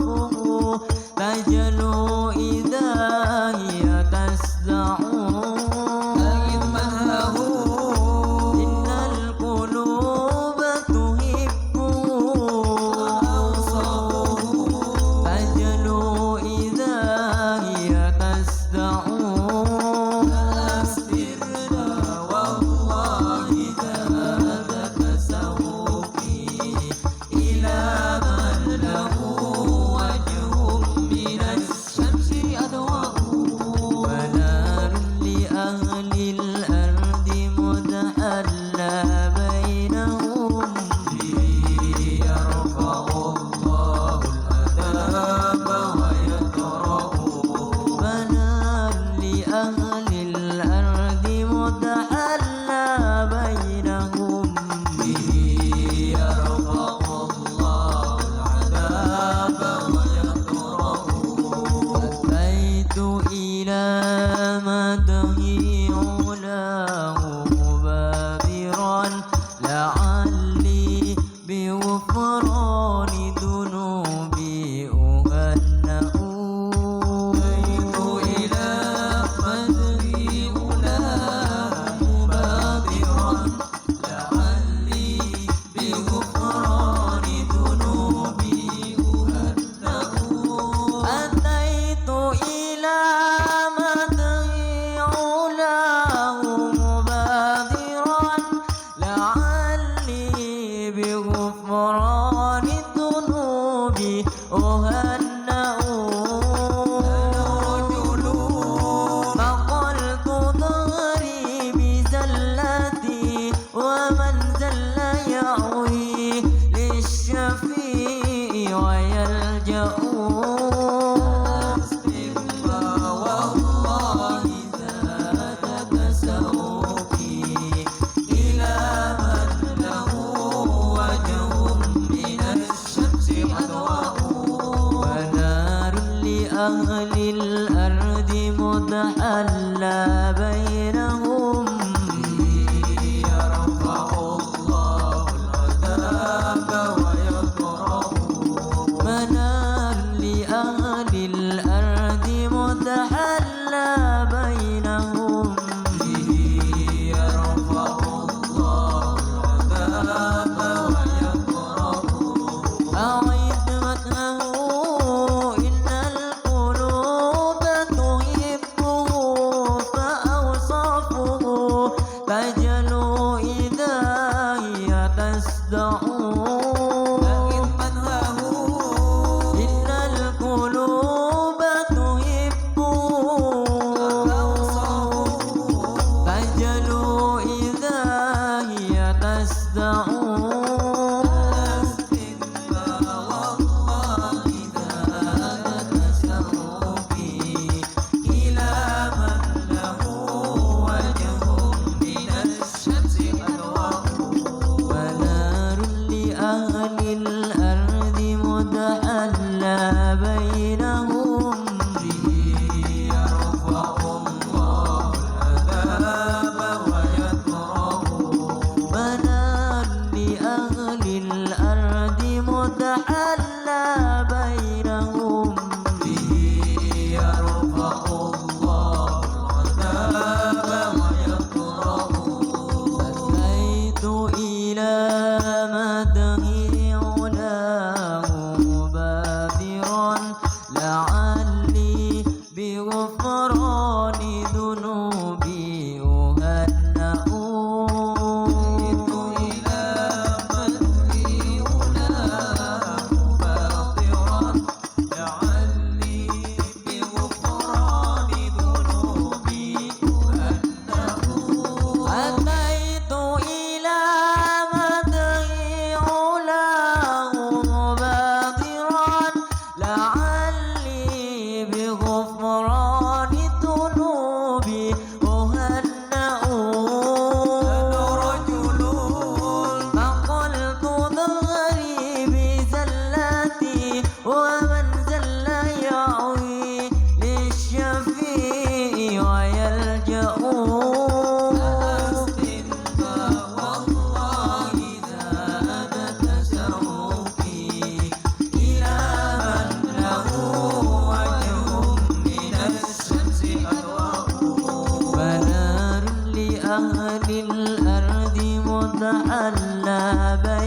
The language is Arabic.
أوصافه تجلو إذا هي تسدع أجد منهه إن القلوب تحبه أوصافه تجلو إذا هي تسدع لعلي بغفران ذنوبي أهنأ بيت إلى مدحي أولاه مبادرا لعلي بغفران ذنوبي أهنأ أتيت إلى مدحي أولاه مبادرا لعلي بغفران الذنوب أهنأ فقلت ظهري بزلتي ومن زل يأوي للشفيع ويلجأ أهل الأرض متحلى بينهم يرفع الله العذاب ويطرح منار لأهل الأرض متحلى بينهم يرفع الله العذاب ويطرح أعد مدحه تجلو إذا هي تسدع أجد منهه إن القلوب تحبه تجلو إذا هي تسدع أهل الأرض متحلى بينهم يرفع الله العذاب ويطرح منار لأهل الأرض متحلى بينهم يرفع الله العذاب ويطرح أتيت إلى مدحي علاه مبادرا أهلنا